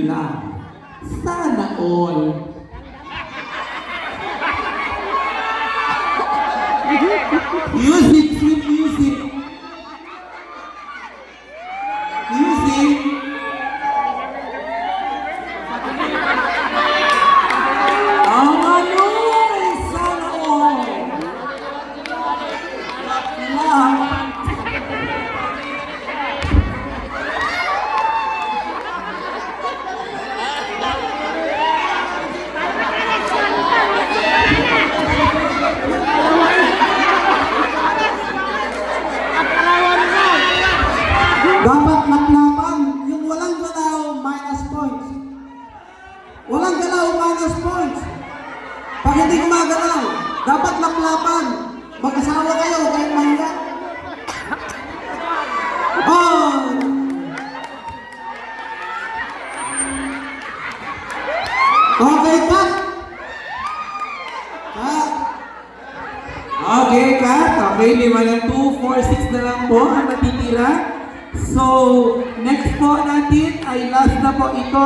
lang. Sana all. Music, sweet music. Music. Ang ano, sana all. Lahat. Dapat laklapan, yung walang galaw, minus points. Walang galaw, minus points. Pag hindi gumagalaw, dapat laklapan. Mag-asawa kayo, kahit mahiya. Oh! Okay, cut! Cut! Okay, cut. Okay, 5 na 2, 4, 6 na lang po ang natitira. So, next po natin ay last na po ito.